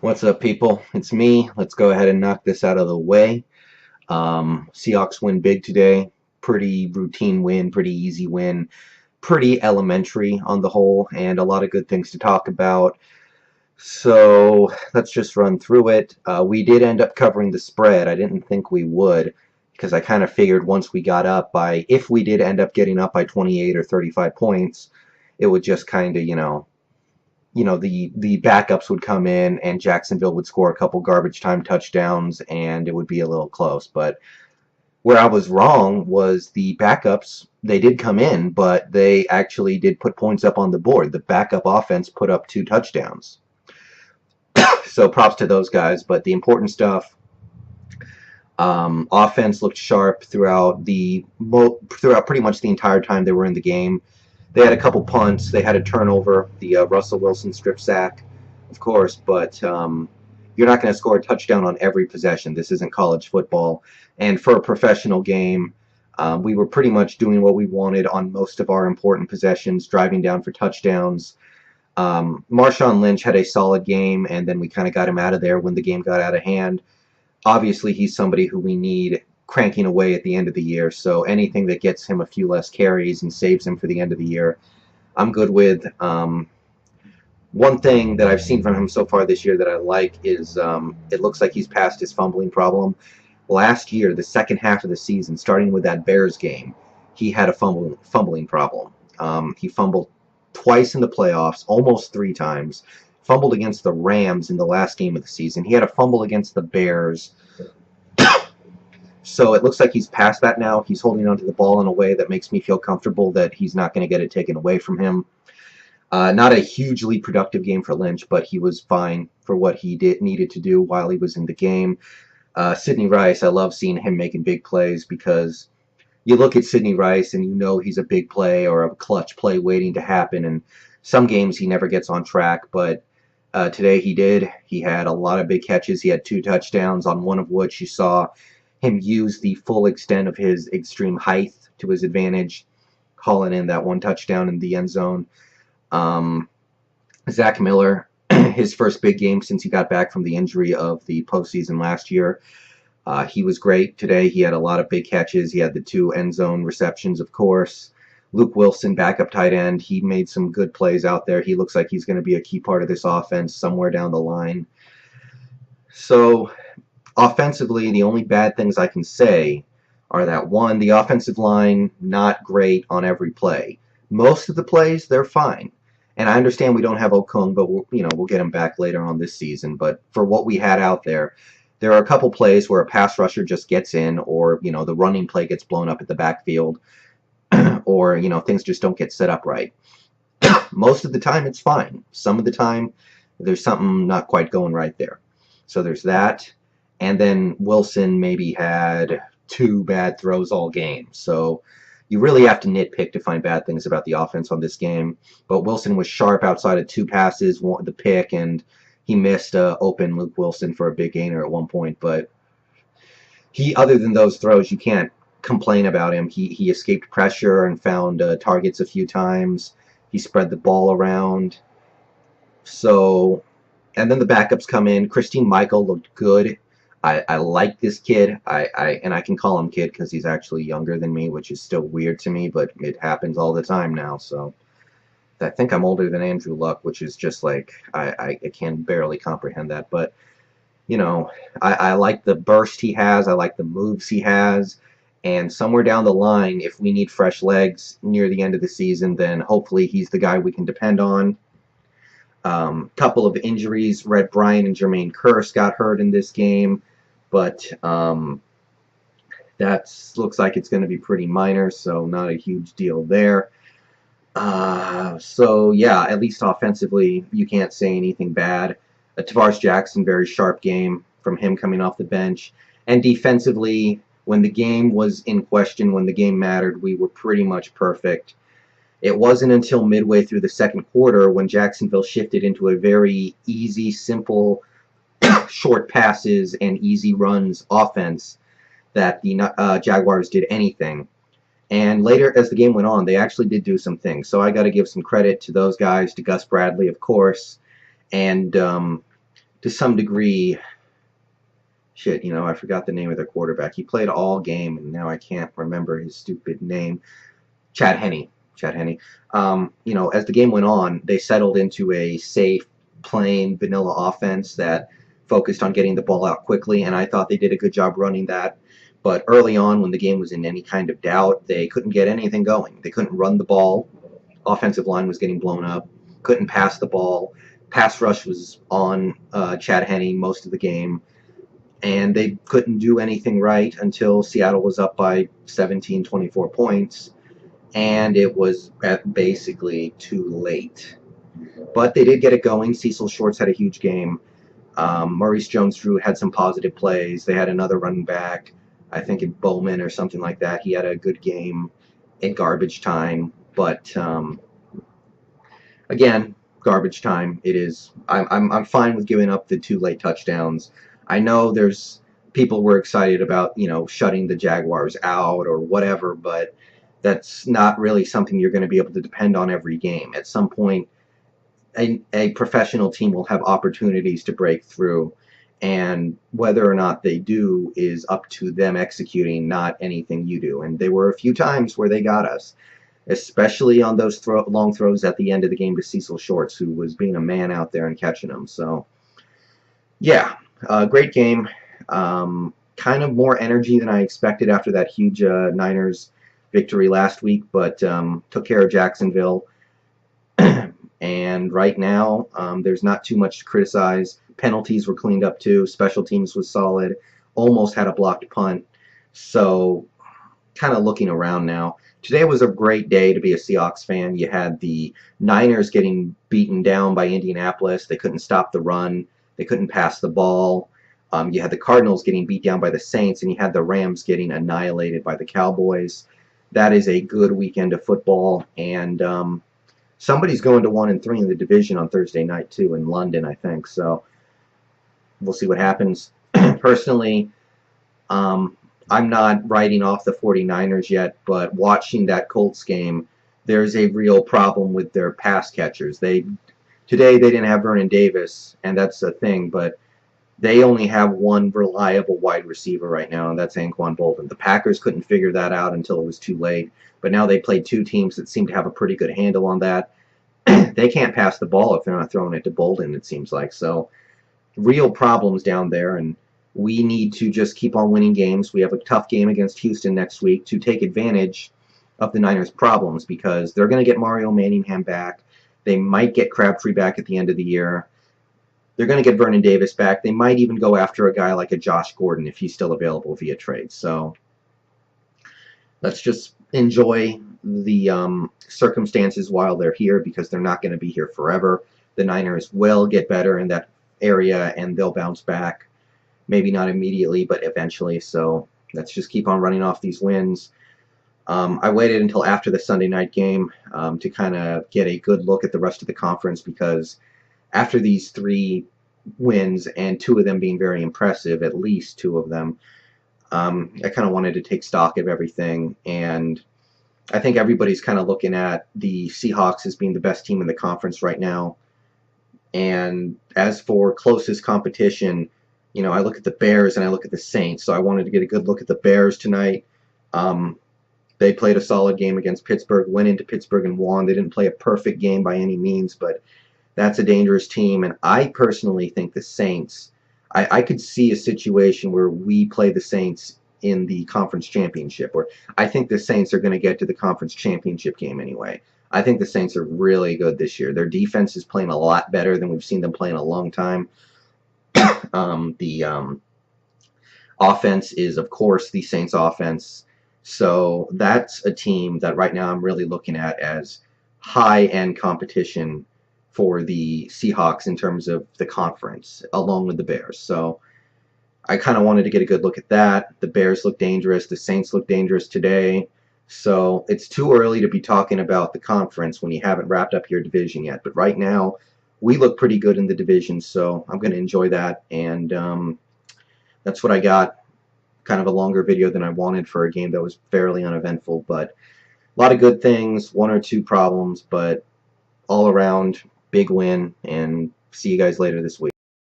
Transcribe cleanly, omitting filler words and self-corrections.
What's up, people? It's me. Let's go ahead and knock this out of the way. Seahawks win big today. Pretty routine win, pretty easy win, pretty elementary on the whole, and a lot of good things to talk about. So let's just run through it. We did end up covering the spread. I didn't think we would because I kind of figured once we got up by, if we did end up getting up by 28 or 35 points, it would just kind of, the backups would come in and Jacksonville would score a couple garbage time touchdowns and it would be a little close. But where I was wrong was the backups, they did come in, but they actually did put points up on the board. The backup offense put up 2 touchdowns. So props to those guys. But the important stuff, offense looked sharp throughout pretty much the entire time they were in the game. They had a couple punts. They had a turnover, the Russell Wilson strip sack, of course, but you're not going to score a touchdown on every possession. This isn't college football. And for a professional game, we were pretty much doing what we wanted on most of our important possessions, driving down for touchdowns. Marshawn Lynch had a solid game, and then we kind of got him out of there when the game got out of hand. Obviously, he's somebody who we need cranking away at the end of the year, so anything that gets him a few less carries and saves him for the end of the year, I'm good with. One thing that I've seen from him so far this year that I like is it looks like he's past his fumbling problem. Last year, the second half of the season, starting with that Bears game, he had a fumbling problem. He fumbled twice in the playoffs, almost 3 times. Fumbled against the Rams in the last game of the season. He had a fumble against the Bears. So it looks like he's past that now. He's holding onto the ball in a way that makes me feel comfortable that he's not going to get it taken away from him. Not a hugely productive game for Lynch, but he was fine for what he needed to do while he was in the game. Sidney Rice, I love seeing him making big plays because you look at Sidney Rice and you know he's a big play or a clutch play waiting to happen. And some games he never gets on track, but today he did. He had a lot of big catches. He had 2 touchdowns, on one of which you saw him use the full extent of his extreme height to his advantage, hauling in that 1 touchdown in the end zone. Zach Miller, his first big game since he got back from the injury of the postseason last year. He was great today. He had a lot of big catches. He had the 2 end zone receptions, of course. Luke Wilson, backup tight end, he made some good plays out there. He looks like he's going to be a key part of this offense somewhere down the line. So offensively, the only bad things I can say are that, 1, the offensive line, not great on every play. Most of the plays, they're fine. And I understand we don't have Okung, but we'll get him back later on this season. But for what we had out there are a couple plays where a pass rusher just gets in, or the running play gets blown up at the backfield, or things just don't get set up right. Most of the time, it's fine. Some of the time, there's something not quite going right there. So there's that. And then Wilson maybe had 2 bad throws all game. So you really have to nitpick to find bad things about the offense on this game. But Wilson was sharp outside of 2 passes, the pick, and he missed open Luke Wilson for a big gainer at one point. But other than those throws, you can't complain about him. He escaped pressure and found targets a few times. He spread the ball around. So, and then the backups come in. Christine Michael looked good. I like this kid. And I can call him kid because he's actually younger than me, which is still weird to me, but it happens all the time now. So I think I'm older than Andrew Luck, which is just like, I can barely comprehend that. But, I like the burst he has. I like the moves he has. And somewhere down the line, if we need fresh legs near the end of the season, then hopefully he's the guy we can depend on. Couple of injuries. Red Bryant and Jermaine Kearse got hurt in this game, but that looks like it's going to be pretty minor, so not a huge deal there. So yeah, at least offensively, you can't say anything bad. Tavares Jackson, very sharp game from him coming off the bench. And defensively, when the game was in question, when the game mattered, we were pretty much perfect. It wasn't until midway through the second quarter when Jacksonville shifted into a very easy, simple, short passes and easy runs offense that the Jaguars did anything. And later, as the game went on, they actually did do some things. So I got to give some credit to those guys, to Gus Bradley, of course, and to some degree, shit, I forgot the name of their quarterback. He played all game, and now I can't remember his stupid name. Chad Henne. Chad Henne. As the game went on, they settled into a safe, plain, vanilla offense that focused on getting the ball out quickly, and I thought they did a good job running that. But early on, when the game was in any kind of doubt, they couldn't get anything going. They couldn't run the ball. Offensive line was getting blown up. Couldn't pass the ball. Pass rush was on Chad Henne most of the game. And they couldn't do anything right until Seattle was up by 17, 24 points. And it was basically too late. But they did get it going. Cecil Shorts had a huge game. Maurice Jones-Drew had some positive plays. They had another running back, I think in Bowman or something like that. He had a good game in garbage time. But again, garbage time. It is. I'm fine with giving up the 2 late touchdowns. I know there's people were excited about shutting the Jaguars out or whatever, but that's not really something you're going to be able to depend on every game. At some point, a professional team will have opportunities to break through, and whether or not they do is up to them executing, not anything you do. And there were a few times where they got us, especially on those long throws at the end of the game to Cecil Shorts, who was being a man out there and catching them. So, yeah, great game. Kind of more energy than I expected after that huge Niners victory last week, but took care of Jacksonville. And right now, there's not too much to criticize. Penalties were cleaned up too. Special teams was solid. Almost had a blocked punt. So, kind of looking around now. Today was a great day to be a Seahawks fan. You had the Niners getting beaten down by Indianapolis. They couldn't stop the run. They couldn't pass the ball. You had the Cardinals getting beat down by the Saints, and you had the Rams getting annihilated by the Cowboys. That is a good weekend of football, and somebody's going to 1-3 in the division on Thursday night too in London, I think. So we'll see what happens. Personally, I'm not writing off the 49ers yet, but watching that Colts game, there's a real problem with their pass catchers. Today they didn't have Vernon Davis, and that's a thing, but they only have one reliable wide receiver right now, and that's Anquan Bolden. The Packers couldn't figure that out until it was too late, but now they played 2 teams that seem to have a pretty good handle on that. They can't pass the ball if they're not throwing it to Bolden, it seems like. So real problems down there, and we need to just keep on winning games. We have a tough game against Houston next week to take advantage of the Niners' problems, because they're going to get Mario Manningham back. They might get Crabtree back at the end of the year. They're going to get Vernon Davis back. They might even go after a guy like a Josh Gordon if he's still available via trade. So let's just enjoy the circumstances while they're here, because they're not going to be here forever. The Niners will get better in that area, and they'll bounce back. Maybe not immediately, but eventually. So let's just keep on running off these wins. I waited until after the Sunday night game to kind of get a good look at the rest of the conference, because after these 3 wins, and 2 of them being very impressive, at least 2 of them, I kind of wanted to take stock of everything. And I think everybody's kind of looking at the Seahawks as being the best team in the conference right now. And as for closest competition, I look at the Bears and I look at the Saints. So I wanted to get a good look at the Bears tonight. They played a solid game against Pittsburgh, went into Pittsburgh and won. They didn't play a perfect game by any means, but that's a dangerous team. And I personally think the Saints, I could see a situation where we play the Saints in the conference championship, or I think the Saints are going to get to the conference championship game anyway. I think the Saints are really good this year. Their defense is playing a lot better than we've seen them play in a long time. The offense is, of course, the Saints offense. So that's a team that right now I'm really looking at as high-end competition for the Seahawks in terms of the conference, along with the Bears. So I kind of wanted to get a good look at that. The Bears look dangerous. The Saints look dangerous today. So it's too early to be talking about the conference when you haven't wrapped up your division yet. But right now, we look pretty good in the division, so I'm going to enjoy that. And that's what I got. Kind of a longer video than I wanted for a game that was fairly uneventful, but a lot of good things, 1 or 2 problems, but all around, big win, and see you guys later this week.